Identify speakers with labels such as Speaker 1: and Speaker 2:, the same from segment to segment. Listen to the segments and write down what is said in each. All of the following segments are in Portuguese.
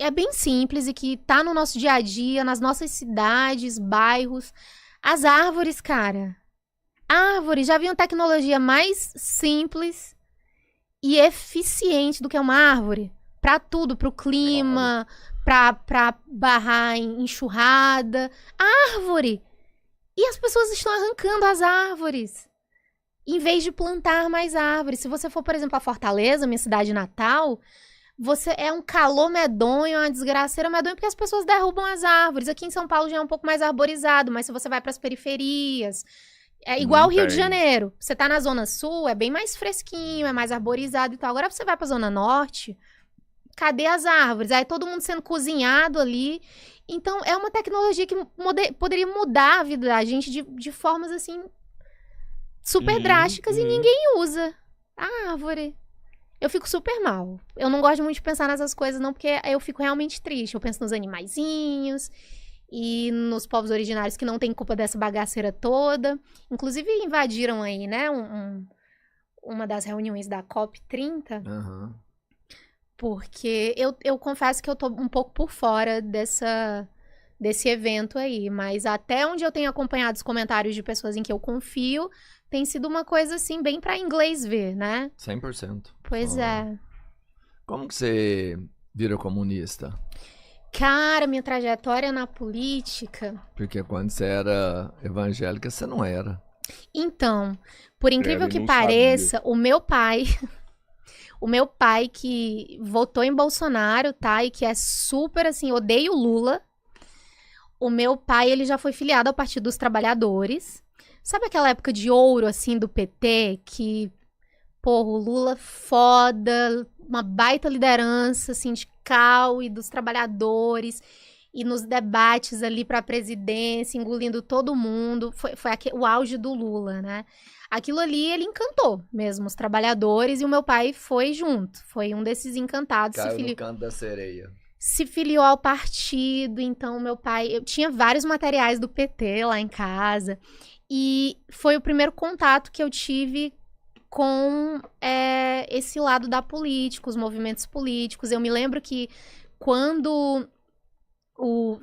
Speaker 1: é bem simples e que tá no nosso dia a dia, nas nossas cidades, bairros. As árvores, cara. Árvores, já viram tecnologia mais simples e eficiente do que uma árvore? Pra tudo, pro clima, pra barrar enxurrada. Árvore! E as pessoas estão arrancando as árvores. Em vez de plantar mais árvores. Se você for, por exemplo, a Fortaleza, minha cidade natal, você é um calor medonho, uma desgraceira medonha, porque as pessoas derrubam as árvores. Aqui em São Paulo já é um pouco mais arborizado, mas se você vai para as periferias, é igual o Rio de Janeiro. Você tá na Zona Sul, é bem mais fresquinho, é mais arborizado e tal. Agora você vai pra Zona Norte, cadê as árvores? Aí todo mundo sendo cozinhado ali. Então, é uma tecnologia que poderia mudar a vida da gente de formas, assim, super drásticas e ninguém usa. A árvore. Eu fico super mal. Eu não gosto muito de pensar nessas coisas, não, porque eu fico realmente triste. Eu penso nos animaizinhos e nos povos originários que não têm culpa dessa bagaceira toda. Inclusive, invadiram aí, né, uma das reuniões da COP30.
Speaker 2: Aham.
Speaker 1: Porque eu confesso que eu tô um pouco por fora desse evento aí. Mas até onde eu tenho acompanhado os comentários de pessoas em que eu confio, tem sido uma coisa, assim, bem pra inglês ver, né?
Speaker 2: 100%.
Speaker 1: Pois é.
Speaker 2: Como que você vira comunista?
Speaker 1: Cara, minha trajetória na política...
Speaker 2: Porque quando você era evangélica, você não era.
Speaker 1: Então, por incrível
Speaker 3: Eu
Speaker 1: que
Speaker 3: não
Speaker 1: pareça,
Speaker 3: sabia.
Speaker 1: o meu pai... O meu pai que votou em Bolsonaro, tá? E que é super, assim, odeia o Lula. O meu pai, ele já foi filiado ao Partido dos Trabalhadores. Sabe aquela época de ouro, assim, do PT? Que, porra, o Lula foda, uma baita liderança sindical e dos trabalhadores. E nos debates ali pra presidência, engolindo todo mundo. Foi o auge do Lula, né? Aquilo ali, ele encantou mesmo os trabalhadores e o meu pai foi junto. Foi um desses encantados.
Speaker 2: Caiu no canto da sereia.
Speaker 1: Se filiou ao partido, então meu pai... Eu tinha vários materiais do PT lá em casa. E foi o primeiro contato que eu tive com esse lado da política, os movimentos políticos. Eu me lembro que quando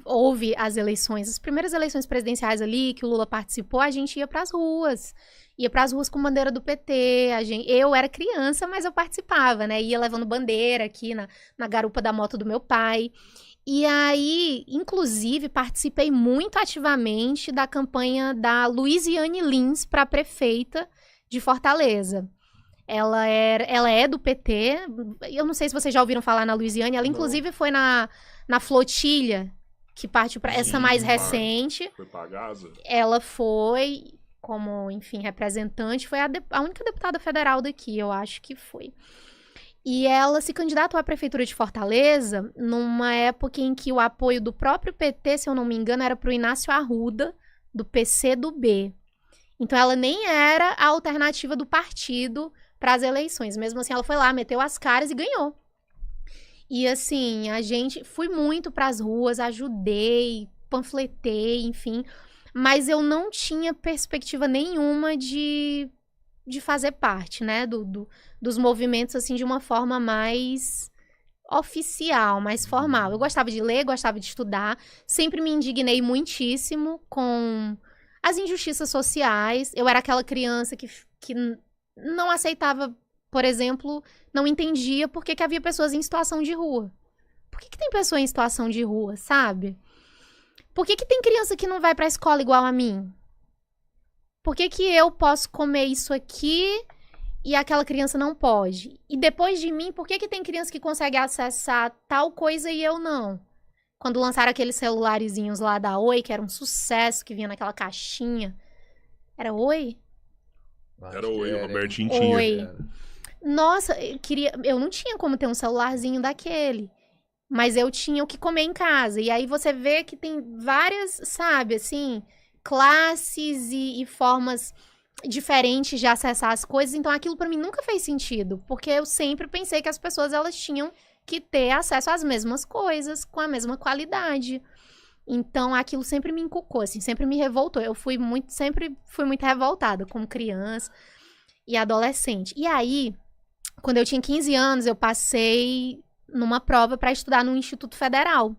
Speaker 1: houve as eleições, as primeiras eleições presidenciais ali, que o Lula participou, a gente ia pras ruas. Ia pras ruas com bandeira do PT. Eu era criança, mas eu participava, né? Ia levando bandeira aqui na garupa da moto do meu pai. E aí, inclusive, participei muito ativamente da campanha da Luiziane Lins para prefeita de Fortaleza. Ela é do PT. Eu não sei se vocês já ouviram falar na Luiziane. Ela, inclusive, foi na flotilha que partiu para essa mais recente.
Speaker 3: Foi pra Gaza?
Speaker 1: Ela foi... como, enfim, representante, foi a única deputada federal daqui, eu acho que foi. E ela se candidatou à prefeitura de Fortaleza numa época em que o apoio do próprio PT, se eu não me engano, era pro Inácio Arruda, do PCdoB. Então ela nem era a alternativa do partido para as eleições. Mesmo assim, ela foi lá, meteu as caras e ganhou. E assim, fui muito pras ruas, ajudei, panfletei, enfim... Mas eu não tinha perspectiva nenhuma de fazer parte, né, dos movimentos, assim, de uma forma mais oficial, mais formal. Eu gostava de ler, gostava de estudar, sempre me indignei muitíssimo com as injustiças sociais. Eu era aquela criança que não aceitava, por exemplo, não entendia por que havia pessoas em situação de rua. Por que tem pessoa em situação de rua, sabe? Por que tem criança que não vai pra escola igual a mim? Por que eu posso comer isso aqui e aquela criança não pode? E depois de mim, por que tem criança que consegue acessar tal coisa e eu não? Quando lançaram aqueles celularezinhos lá da Oi, que era um sucesso, que vinha naquela caixinha. Era Oi?
Speaker 3: Era Oi, o Robertinho tinha.
Speaker 1: Oi. Nossa, eu não tinha como ter um celularzinho daquele. Mas eu tinha o que comer em casa. E aí você vê que tem várias, sabe, assim, classes e formas diferentes de acessar as coisas. Então aquilo pra mim nunca fez sentido. Porque eu sempre pensei que as pessoas, elas tinham que ter acesso às mesmas coisas, com a mesma qualidade. Então aquilo sempre me encucou, assim, sempre me revoltou. Sempre fui muito revoltada como criança e adolescente. E aí, quando eu tinha 15 anos, eu passei numa prova para estudar num instituto federal.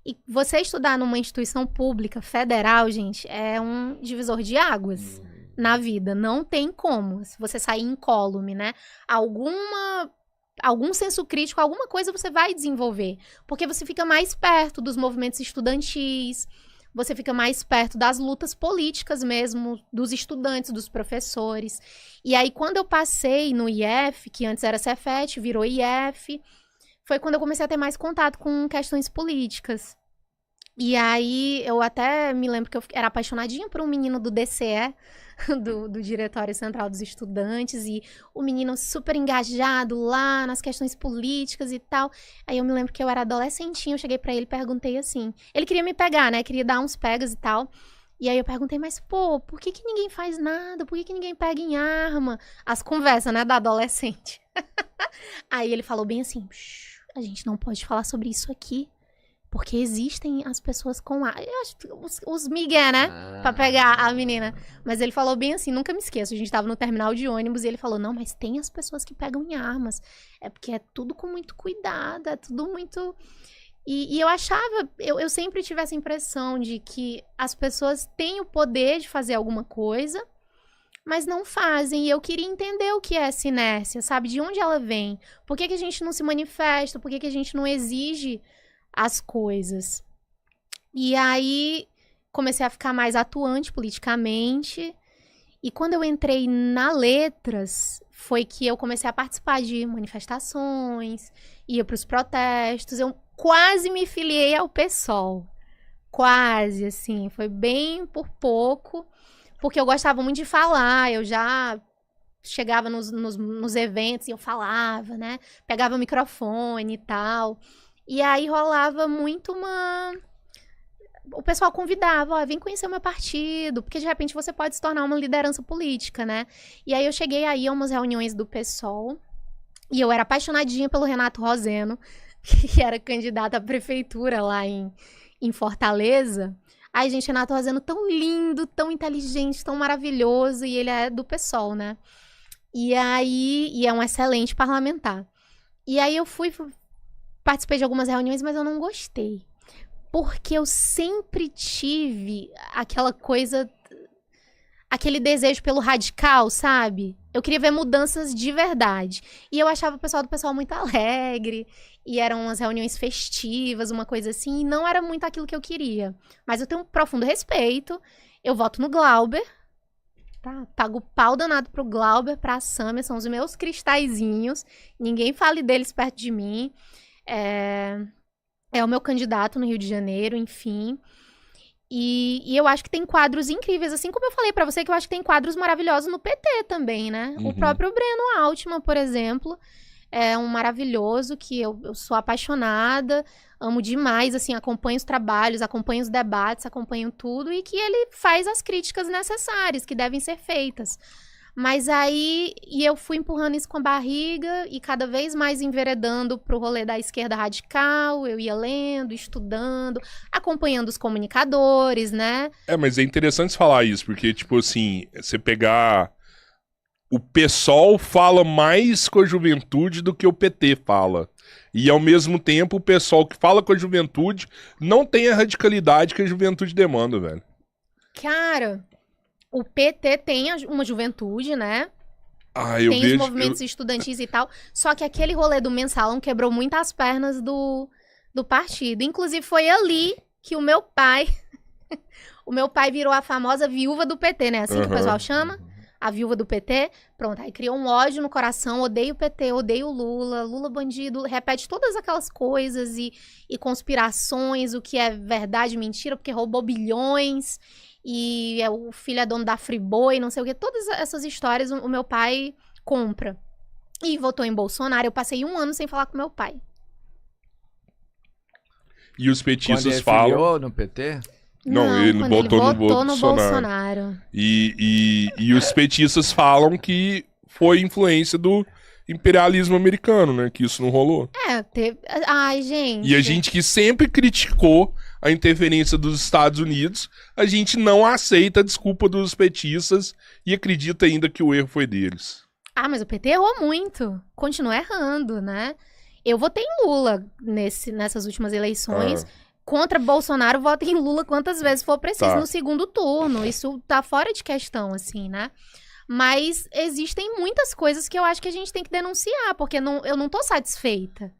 Speaker 1: E você estudar numa instituição pública federal, gente, é um divisor de águas na vida. Não tem como. Se você sair incólume, né? Algum senso crítico, alguma coisa você vai desenvolver. Porque você fica mais perto dos movimentos estudantis, você fica mais perto das lutas políticas mesmo, dos estudantes, dos professores. E aí, quando eu passei no IF, que antes era Cefet, virou IF, foi quando eu comecei a ter mais contato com questões políticas. E aí, eu até me lembro que eu era apaixonadinha por um menino do DCE, do Diretório Central dos Estudantes, e o menino super engajado lá nas questões políticas e tal. Aí eu me lembro que eu era adolescentinha, eu cheguei pra ele e perguntei assim, ele queria me pegar, né, queria dar uns pegas e tal, e aí eu perguntei, mas pô, por que ninguém faz nada, por que ninguém pega em arma? As conversas, né, da adolescente. Aí ele falou bem assim, a gente não pode falar sobre isso aqui, porque existem as pessoas com arma. Eu acho os migué, né? Pra pegar a menina. Mas ele falou bem assim, nunca me esqueço. A gente tava no terminal de ônibus e ele falou, não, mas tem as pessoas que pegam em armas. É porque é tudo com muito cuidado, é tudo muito... E eu achava, eu sempre tive essa impressão de que as pessoas têm o poder de fazer alguma coisa, mas não fazem. E eu queria entender o que é essa inércia, sabe? De onde ela vem? Por que a gente não se manifesta? Por que a gente não exige as coisas? E aí comecei a ficar mais atuante politicamente, e quando eu entrei na Letras foi que eu comecei a participar de manifestações, ia para os protestos, eu quase me filiei ao PSOL, quase, assim, foi bem por pouco, porque eu gostava muito de falar, eu já chegava nos eventos e eu falava, né, pegava o microfone e tal. E aí rolava muito o pessoal convidava, ó, vem conhecer o meu partido, porque de repente você pode se tornar uma liderança política, né? E aí eu cheguei aí a umas reuniões do PSOL, e eu era apaixonadinha pelo Renato Roseno, que era candidato à prefeitura lá em Fortaleza. Ai, gente, Renato Roseno tão lindo, tão inteligente, tão maravilhoso, e ele é do PSOL, né? E é um excelente parlamentar. E aí eu participei de algumas reuniões, mas eu não gostei. Porque eu sempre tive aquela coisa, aquele desejo pelo radical, sabe? Eu queria ver mudanças de verdade. E eu achava o pessoal do PSOL muito alegre, e eram umas reuniões festivas, uma coisa assim, e não era muito aquilo que eu queria. Mas eu tenho um profundo respeito, eu voto no Glauber, tá? Pago pau danado pro Glauber, pra Sâmia, são os meus cristalzinhos, ninguém fale deles perto de mim. É o meu candidato no Rio de Janeiro, enfim. E eu acho que tem quadros incríveis, assim como eu falei pra você, que eu acho que tem quadros maravilhosos no PT também, né? O próprio Breno Altman, por exemplo, é um maravilhoso que eu sou apaixonada, amo demais, assim, acompanho os trabalhos, acompanho os debates, acompanho tudo, e que ele faz as críticas necessárias, que devem ser feitas. Mas aí, eu fui empurrando isso com a barriga e cada vez mais enveredando pro rolê da esquerda radical, eu ia lendo, estudando, acompanhando os comunicadores, né?
Speaker 3: Mas é interessante falar isso, porque, tipo assim, você pegar... O PSOL fala mais com a juventude do que o PT fala. E, ao mesmo tempo, o PSOL que fala com a juventude não tem a radicalidade que a juventude demanda, velho.
Speaker 1: Cara... O PT tem uma juventude, né? Tem os movimentos estudantis e tal. Só que aquele rolê do mensalão quebrou muitas pernas do partido. Inclusive, foi ali que o meu pai... o meu pai virou a famosa viúva do PT, né? Assim que o pessoal chama. A viúva do PT. Pronto, aí criou um ódio no coração. Odeio o PT, odeio o Lula. Lula bandido. Repete todas aquelas coisas e conspirações. O que é verdade, mentira. Porque roubou bilhões... E o filho é dono da Friboi, não sei o que. Todas essas histórias o meu pai compra. E votou em Bolsonaro. Eu passei 1 ano sem falar com meu pai.
Speaker 3: E os petistas
Speaker 2: quando ele
Speaker 3: falam...
Speaker 2: filiou no PT?
Speaker 3: Não, ele votou no
Speaker 1: Bolsonaro.
Speaker 3: E os petistas falam que foi influência do imperialismo americano, né? Que isso não rolou.
Speaker 1: Ai, gente.
Speaker 3: E a gente que sempre criticou a interferência dos Estados Unidos, a gente não aceita a desculpa dos petistas e acredita ainda que o erro foi deles.
Speaker 1: Mas o PT errou muito. Continua errando, né? Eu votei em Lula nessas últimas eleições.
Speaker 3: Ah.
Speaker 1: Contra Bolsonaro, voto em Lula quantas vezes for preciso
Speaker 3: Tá.
Speaker 1: no segundo turno. Isso tá fora de questão, assim, né? Mas existem muitas coisas que eu acho que a gente tem que denunciar, porque eu não tô satisfeita.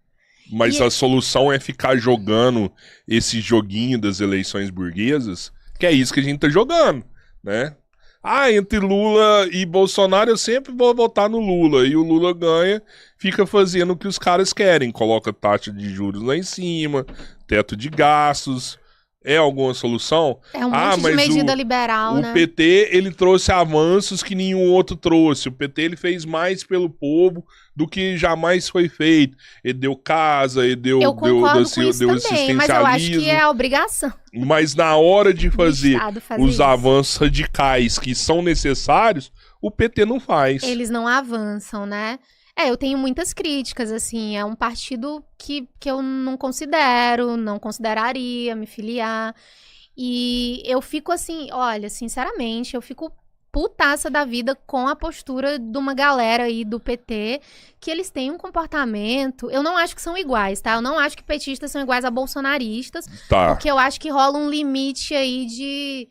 Speaker 3: Mas
Speaker 1: E-
Speaker 3: a solução é ficar jogando esse joguinho das eleições burguesas, que é isso que a gente tá jogando, né? Ah, entre Lula e Bolsonaro eu sempre vou votar no Lula. E o Lula ganha, fica fazendo o que os caras querem. Coloca taxa de juros lá em cima, teto de gastos. É alguma solução?
Speaker 1: É um monte de
Speaker 3: mas
Speaker 1: medida liberal,
Speaker 3: o
Speaker 1: né?
Speaker 3: PT, ele trouxe avanços que nenhum outro trouxe. O PT, ele fez mais pelo povo do que jamais foi feito. Ele deu casa, ele deu,
Speaker 1: Eu concordo com isso
Speaker 3: deu
Speaker 1: também, mas eu acho que
Speaker 3: assistencialismo.
Speaker 1: é a obrigação
Speaker 3: Mas na hora de
Speaker 1: do
Speaker 3: fazer
Speaker 1: Estado fazer
Speaker 3: os
Speaker 1: isso.
Speaker 3: avanços radicais que são necessários, o PT não faz.
Speaker 1: Eles não avançam, né? Eu tenho muitas críticas, assim, é um partido que eu não consideraria me filiar, e eu fico assim, olha, sinceramente, eu fico putaça da vida com a postura de uma galera aí do PT, que eles têm um comportamento, eu não acho que são iguais, tá? Eu não acho que petistas são iguais a bolsonaristas,
Speaker 3: Tá.
Speaker 1: porque eu acho que rola um limite aí de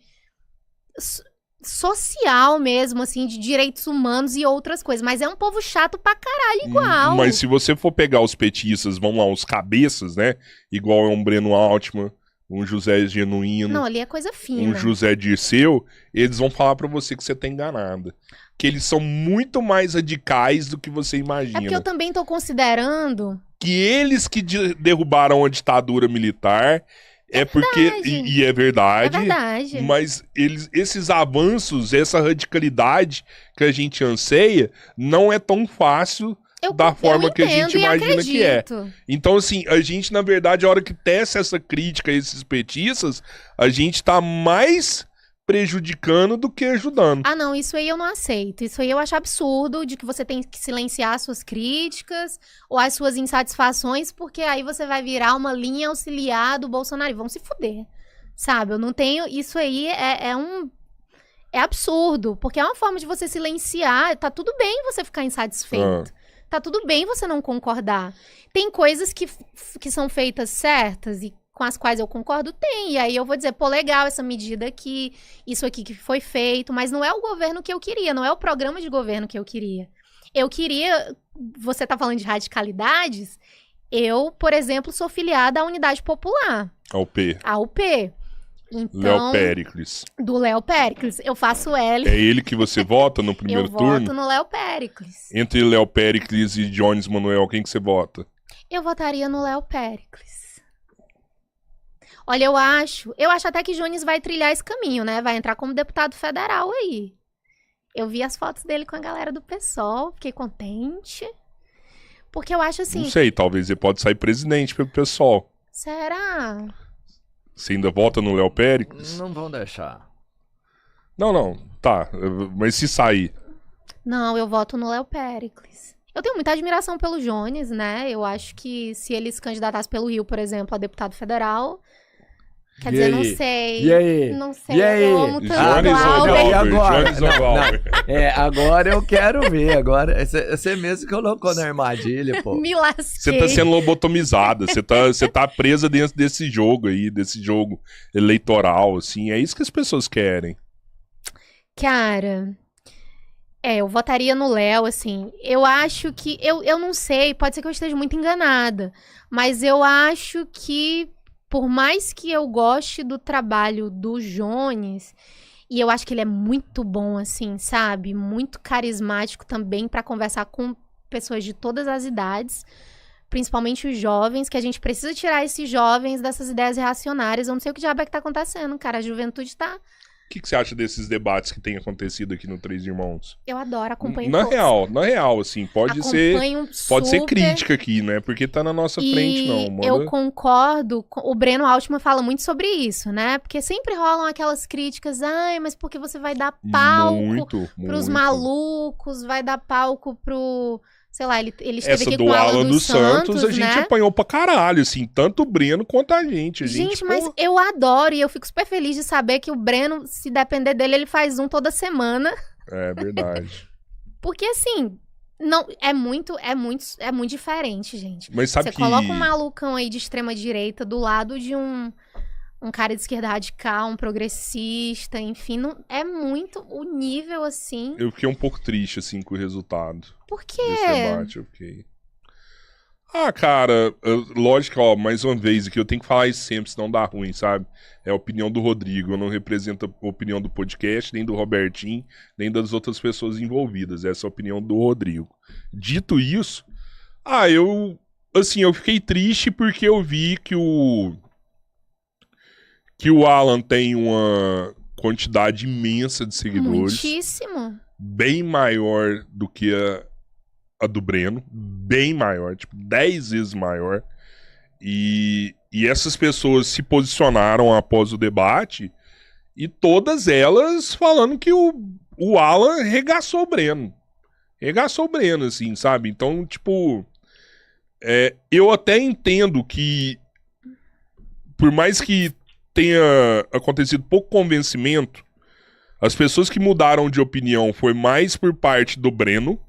Speaker 1: social mesmo, assim, de direitos humanos e outras coisas. Mas é um povo chato pra caralho igual.
Speaker 3: Mas se você for pegar os petistas, vamos lá, os cabeças, né? Igual é um Breno Altman, um José Genuíno,
Speaker 1: Não, ali é coisa fina.
Speaker 3: um José Dirceu, eles vão falar pra você que você tá enganada. Que eles são muito mais radicais do que você imagina.
Speaker 1: É porque eu também tô considerando...
Speaker 3: Que eles que derrubaram a ditadura militar é porque...
Speaker 1: verdade.
Speaker 3: E é verdade.
Speaker 1: É verdade.
Speaker 3: Mas esses avanços, essa radicalidade que a gente anseia, não é tão fácil da forma que a gente
Speaker 1: entendo e
Speaker 3: imagina que é.
Speaker 1: acredito.
Speaker 3: Então, assim, a gente, na verdade, a hora que tece essa crítica a esses petistas, a gente tá mais prejudicando do que ajudando.
Speaker 1: Ah, não, isso aí eu não aceito. Isso aí eu acho absurdo, de que você tem que silenciar as suas críticas ou as suas insatisfações, porque aí você vai virar uma linha auxiliar do Bolsonaro. Vão se fuder, sabe? Eu não tenho... Isso aí é absurdo, porque é uma forma de você silenciar. Tá tudo bem você ficar insatisfeito. Tá tudo bem você não concordar. Tem coisas que são feitas certas e com as quais eu concordo, tem. E aí eu vou dizer, pô, legal essa medida aqui, isso aqui que foi feito, mas não é o governo que eu queria, não é o programa de governo que eu queria. Eu queria, você tá falando de radicalidades, eu, por exemplo, sou filiada à Unidade Popular,
Speaker 3: Ao P.
Speaker 1: a UP. Então,
Speaker 3: Léo Péricles.
Speaker 1: do Léo Péricles. Eu faço L.
Speaker 3: É ele que você vota no primeiro
Speaker 1: Eu
Speaker 3: turno?
Speaker 1: voto no Léo Péricles.
Speaker 3: Entre Léo Péricles e Jones Manuel, quem que você vota?
Speaker 1: Eu votaria no Léo Péricles. Olha, eu acho até que Jones vai trilhar esse caminho, né? Vai entrar como deputado federal aí. Eu vi as fotos dele com a galera do PSOL, fiquei contente. Porque eu acho assim...
Speaker 3: Não sei, talvez ele pode sair presidente pelo pessoal.
Speaker 1: Será?
Speaker 3: Você ainda vota no Léo Péricles?
Speaker 2: Não vão deixar.
Speaker 3: Não, tá. Mas se sair...
Speaker 1: Não, eu voto no Léo Péricles. Eu tenho muita admiração pelo Jones, né? Eu acho que se ele se candidatasse pelo Rio, por exemplo, a deputado federal... Quer
Speaker 2: E
Speaker 1: dizer,
Speaker 2: aí?
Speaker 1: não sei.
Speaker 2: E aí?
Speaker 1: Não sei,
Speaker 2: E aí?
Speaker 1: eu amo tanto
Speaker 3: Jones
Speaker 1: o
Speaker 3: ou
Speaker 1: Glauber.
Speaker 2: E
Speaker 3: Glauber?
Speaker 2: agora?
Speaker 3: Jones ou
Speaker 2: Não,
Speaker 3: Glauber?
Speaker 2: Agora eu quero ver. Agora, você mesmo que colocou na armadilha, pô.
Speaker 1: Me lasquei.
Speaker 3: Você tá sendo lobotomizada, você tá presa dentro desse jogo aí, desse jogo eleitoral, assim. É isso que as pessoas querem.
Speaker 1: Cara, eu votaria no Léo, assim. Eu acho que... Eu não sei, pode ser que eu esteja muito enganada. Mas eu acho que, por mais que eu goste do trabalho do Jones, e eu acho que ele é muito bom, assim, sabe? Muito carismático também pra conversar com pessoas de todas as idades, principalmente os jovens, que a gente precisa tirar esses jovens dessas ideias reacionárias. Eu não sei o que diabo é que tá acontecendo, cara. A juventude tá...
Speaker 3: O que você acha desses debates que tem acontecido aqui no Três Irmãos?
Speaker 1: Eu adoro, acompanho
Speaker 3: Na
Speaker 1: todos.
Speaker 3: real, assim, pode ser
Speaker 1: Super.
Speaker 3: crítica aqui, não é porque tá na nossa frente, não.
Speaker 1: E eu concordo, o Breno Altman fala muito sobre isso, né? Porque sempre rolam aquelas críticas, ai, mas porque você vai dar palco pros malucos, vai dar palco pro... Sei lá, ele esteve
Speaker 3: Essa
Speaker 1: aqui
Speaker 3: do
Speaker 1: com o
Speaker 3: Alan dos Santos, a gente
Speaker 1: né?
Speaker 3: apanhou pra caralho, assim, tanto o Breno quanto a gente.
Speaker 1: Gente, mas eu adoro e eu fico super feliz de saber que o Breno, se depender dele, ele faz um toda semana.
Speaker 3: É verdade.
Speaker 1: Porque, assim, Não, é muito diferente, gente.
Speaker 3: Mas sabe
Speaker 1: Você
Speaker 3: que...
Speaker 1: coloca um malucão aí de extrema direita do lado de um cara de esquerda radical, um progressista, enfim, não, é muito o nível, assim.
Speaker 3: Eu fiquei um pouco triste, assim, com o resultado
Speaker 1: Por quê?
Speaker 3: desse debate. Eu fiquei... cara, lógico, ó, mais uma vez aqui, eu tenho que falar isso sempre, senão dá ruim, sabe? É a opinião do Rodrigo, eu não represento a opinião do podcast, nem do Robertinho, nem das outras pessoas envolvidas. Essa é a opinião do Rodrigo. Dito isso, eu fiquei triste porque eu vi que o Alan tem uma quantidade imensa de seguidores.
Speaker 1: Muitíssimo.
Speaker 3: Bem maior do que a do Breno. Bem maior, tipo, 10 vezes maior. E essas pessoas se posicionaram após o debate e todas elas falando que o Alan regaçou o Breno. Regaçou o Breno, assim, sabe? Então, tipo, eu até entendo que por mais que tenha acontecido pouco convencimento, as pessoas que mudaram de opinião foi mais por parte do Breno.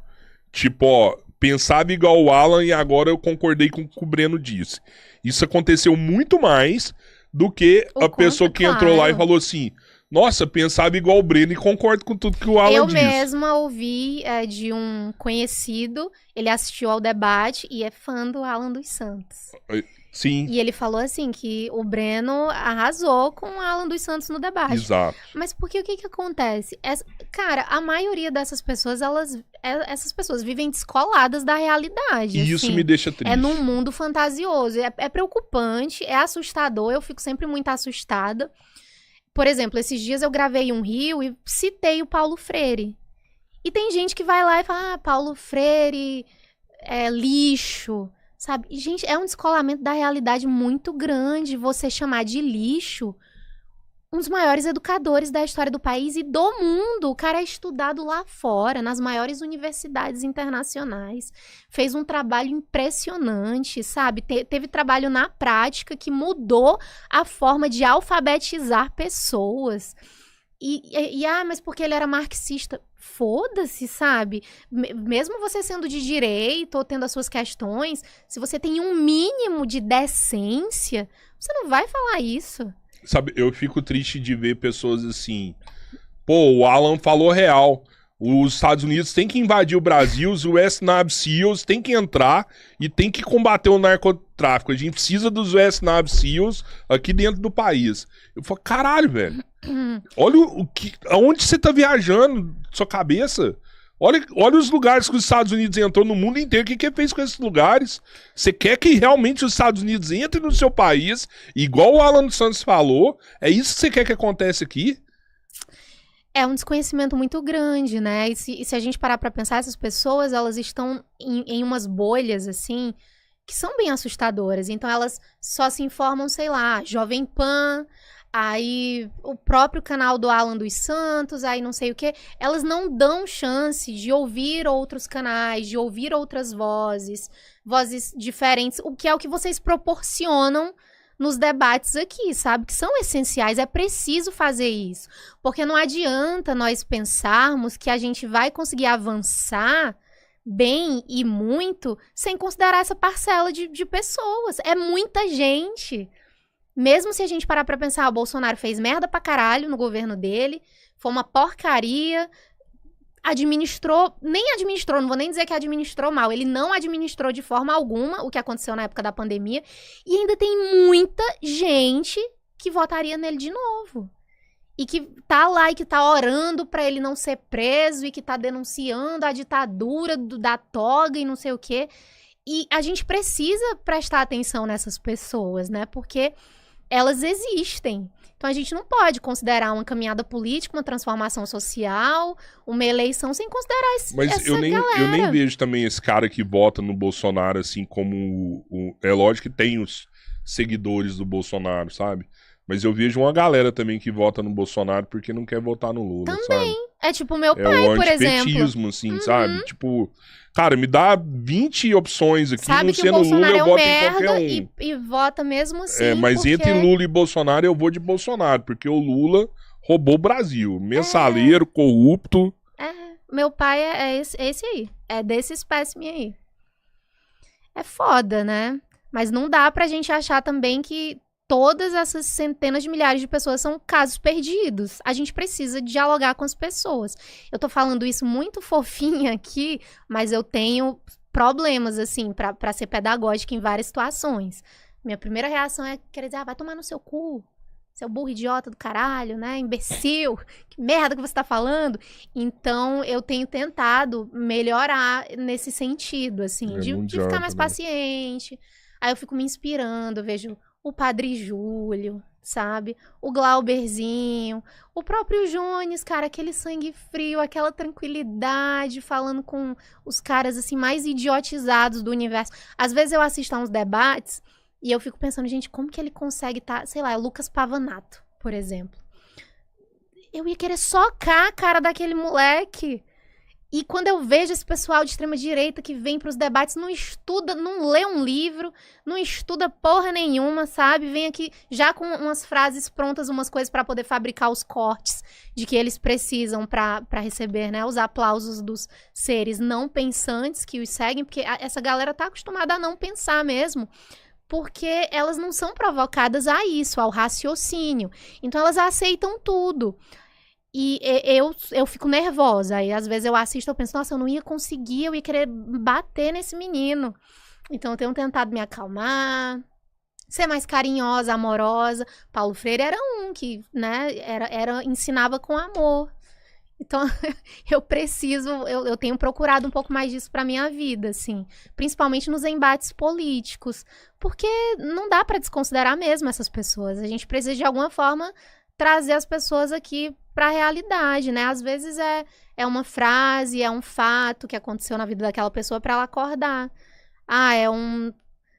Speaker 3: Tipo, ó, pensava igual o Alan e agora eu concordei com o que o Breno disse. Isso aconteceu muito mais do que a pessoa que entrou lá e falou assim: nossa, pensava igual o Breno e concordo com tudo que o Alan disse.
Speaker 1: Eu mesma ouvi de um conhecido, ele assistiu ao debate e é fã do Alan dos Santos.
Speaker 3: Sim.
Speaker 1: E ele falou assim que o Breno arrasou com o Alan dos Santos no debate.
Speaker 3: Exato.
Speaker 1: Mas porque o que acontece? Cara, a maioria dessas pessoas, essas pessoas vivem descoladas da realidade.
Speaker 3: E
Speaker 1: assim,
Speaker 3: isso me deixa triste.
Speaker 1: É num mundo fantasioso. É preocupante, é assustador. Eu fico sempre muito assustada. Por exemplo, esses dias eu gravei um Rio e citei o Paulo Freire. E tem gente que vai lá e fala: Paulo Freire é lixo. Sabe? E, gente, é um descolamento da realidade muito grande você chamar de lixo um dos maiores educadores da história do país e do mundo. O cara é estudado lá fora, nas maiores universidades internacionais. Fez um trabalho impressionante, sabe? Teve trabalho na prática que mudou a forma de alfabetizar pessoas. Mas porque ele era marxista, foda-se, sabe? Mesmo você sendo de direita ou tendo as suas questões, se você tem um mínimo de decência, você não vai falar isso.
Speaker 3: Sabe, eu fico triste de ver pessoas assim: pô, o Alan falou real. Os Estados Unidos têm que invadir o Brasil, os US Navy SEALs têm que entrar e tem que combater o narcotráfico. A gente precisa dos US Navy SEALs aqui dentro do país. Eu falo: caralho, velho. Olha aonde você tá viajando, sua cabeça. Olha os lugares que os Estados Unidos entrou no mundo inteiro. O que ele fez com esses lugares? Você quer que realmente os Estados Unidos entrem no seu país, igual o Alan dos Santos falou? É isso que você quer que aconteça aqui?
Speaker 1: É um desconhecimento muito grande, né? E se a gente parar pra pensar, essas pessoas, elas estão em umas bolhas, assim, que são bem assustadoras. Então, elas só se informam, sei lá, Jovem Pan, aí o próprio canal do Alan dos Santos, aí não sei o quê. Elas não dão chance de ouvir outros canais, de ouvir outras vozes diferentes, o que é o que vocês proporcionam nos debates aqui, sabe? Que são essenciais, é preciso fazer isso. Porque não adianta nós pensarmos que a gente vai conseguir avançar bem e muito sem considerar essa parcela de pessoas. É muita gente. Mesmo se a gente parar pra pensar, o Bolsonaro fez merda pra caralho no governo dele, foi uma porcaria, não vou nem dizer que administrou mal, ele não administrou de forma alguma o que aconteceu na época da pandemia, e ainda tem muita gente que votaria nele de novo. E que tá lá e que tá orando pra ele não ser preso e que tá denunciando a ditadura da toga e não sei o quê. E a gente precisa prestar atenção nessas pessoas, né? Porque elas existem. Então a gente não pode considerar uma caminhada política, uma transformação social, uma eleição sem considerar essa galera.
Speaker 3: Eu nem vejo também esse cara que vota no Bolsonaro assim como... É lógico que tem os seguidores do Bolsonaro, sabe? Mas eu vejo uma galera também que vota no Bolsonaro porque não quer votar no Lula,
Speaker 1: também.
Speaker 3: Sabe?
Speaker 1: É tipo meu pai, por exemplo.
Speaker 3: É o antipetismo, assim, sabe? Tipo, cara, me dá 20 opções aqui,
Speaker 1: sabe
Speaker 3: não sendo Lula, eu voto em qualquer um.
Speaker 1: E vota mesmo assim,
Speaker 3: mas
Speaker 1: porque...
Speaker 3: entre Lula e Bolsonaro, eu vou de Bolsonaro, porque o Lula roubou o Brasil. Mensaleiro, corrupto.
Speaker 1: Meu pai é esse aí. é desse espécime aí. É foda, né? Mas não dá pra gente achar também que todas essas centenas de milhares de pessoas são casos perdidos. A gente precisa dialogar com as pessoas. Eu tô falando isso muito fofinha aqui, mas eu tenho problemas, assim, pra ser pedagógica em várias situações. Minha primeira reação é querer dizer, vai tomar no seu cu, seu burro idiota do caralho, né, imbecil, que merda que você tá falando. Então, eu tenho tentado melhorar nesse sentido, assim, de ficar mais paciente. Aí eu fico me inspirando, eu vejo o Padre Júlio, sabe? O Glauberzinho, o próprio Jones, cara, aquele sangue frio, aquela tranquilidade, falando com os caras, assim, mais idiotizados do universo. Às vezes eu assisto a uns debates e eu fico pensando, gente, como que ele consegue estar, sei lá, Lucas Pavanato, por exemplo. Eu ia querer socar a cara daquele moleque. E quando eu vejo esse pessoal de extrema-direita que vem pros debates, não estuda, não lê um livro, não estuda porra nenhuma, sabe? Vem aqui já com umas frases prontas, umas coisas pra poder fabricar os cortes de que eles precisam pra receber, né? Os aplausos dos seres não pensantes que os seguem, porque essa galera tá acostumada a não pensar mesmo. Porque elas não são provocadas a isso, ao raciocínio. Então elas aceitam tudo. E eu fico nervosa. Aí, às vezes, eu assisto e eu penso, nossa, eu não ia conseguir, eu ia querer bater nesse menino. Então, eu tenho tentado me acalmar, ser mais carinhosa, amorosa. Paulo Freire era um que, né, ensinava com amor. Então, eu tenho procurado um pouco mais disso pra minha vida, assim. Principalmente nos embates políticos. Porque não dá pra desconsiderar mesmo essas pessoas. A gente precisa, de alguma forma, trazer as pessoas aqui pra realidade, né? Às vezes é uma frase, é um fato que aconteceu na vida daquela pessoa pra ela acordar.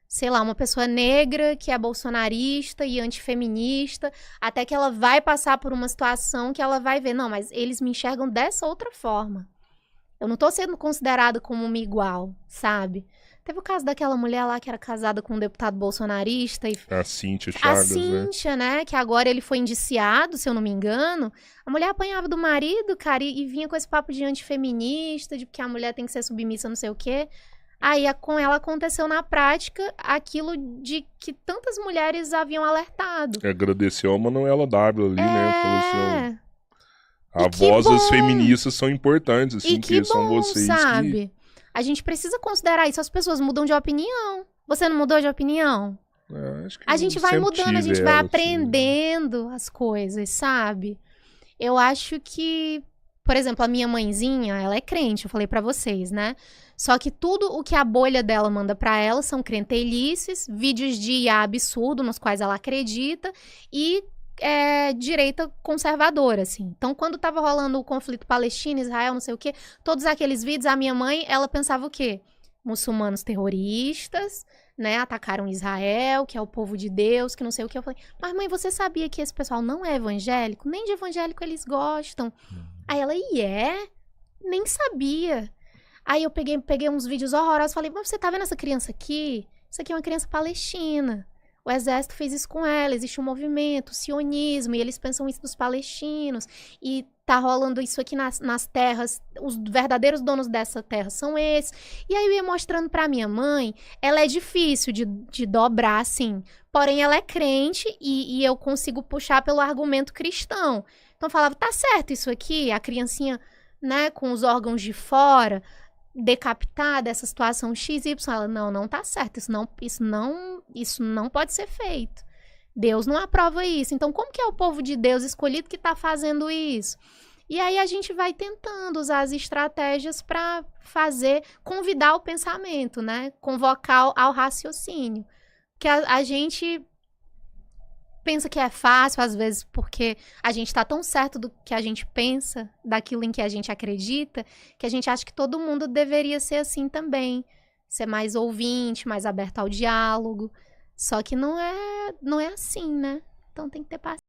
Speaker 1: Sei lá, uma pessoa negra que é bolsonarista e antifeminista, até que ela vai passar por uma situação que ela vai ver, não, mas eles me enxergam dessa outra forma. Eu não tô sendo considerada como uma igual, sabe? Teve o caso daquela mulher lá que era casada com um deputado bolsonarista. A
Speaker 3: Cíntia Chagas,
Speaker 1: a Cíntia, né? Que agora ele foi indiciado, se eu não me engano. A mulher apanhava do marido, cara, e vinha com esse papo de antifeminista, de que a mulher tem que ser submissa, não sei o quê. Aí, com ela, aconteceu na prática aquilo de que tantas mulheres haviam alertado.
Speaker 3: Agradeceu a Manuela W ali, né? Falou assim, voz das feministas são importantes, assim, que são vocês
Speaker 1: sabe?
Speaker 3: que...
Speaker 1: A gente precisa considerar isso. As pessoas mudam de opinião. Você não mudou de opinião?
Speaker 3: Acho que
Speaker 1: a gente vai mudando, a gente vai aprendendo
Speaker 3: assim,
Speaker 1: as coisas, sabe? Eu acho que, por exemplo, a minha mãezinha, ela é crente, eu falei pra vocês, né? Só que tudo o que a bolha dela manda pra ela são crenteilices, vídeos de IA absurdo nos quais ela acredita e direita conservadora, assim. Então, quando tava rolando o conflito Palestina, Israel, não sei o quê, todos aqueles vídeos, a minha mãe, ela pensava o quê? Muçulmanos terroristas, né, atacaram Israel, que é o povo de Deus, que não sei o que. Eu falei, mas mãe, você sabia que esse pessoal não é evangélico? Nem de evangélico eles gostam. Aí ela, nem sabia. Aí eu peguei uns vídeos horrorosos e falei, mas você tá vendo essa criança aqui? Isso aqui é uma criança palestina. O exército fez isso com ela, existe um movimento, o sionismo, e eles pensam isso dos palestinos, e tá rolando isso aqui nas terras, os verdadeiros donos dessa terra são esses. E aí eu ia mostrando pra minha mãe, ela é difícil de dobrar, assim, porém ela é crente, e eu consigo puxar pelo argumento cristão. Então eu falava, tá certo isso aqui, a criancinha, né, com os órgãos de fora, decapitada, essa situação XY, ela, não tá certo, isso não pode ser feito. Deus não aprova isso. Então, como que é o povo de Deus escolhido que tá fazendo isso? E aí a gente vai tentando usar as estratégias para convidar o pensamento, né? Convocar ao raciocínio. Porque a gente pensa que é fácil, às vezes, porque a gente tá tão certo do que a gente pensa, daquilo em que a gente acredita, que a gente acha que todo mundo deveria ser assim também. Ser mais ouvinte, mais aberto ao diálogo. Só que não é assim, né? Então tem que ter paciência.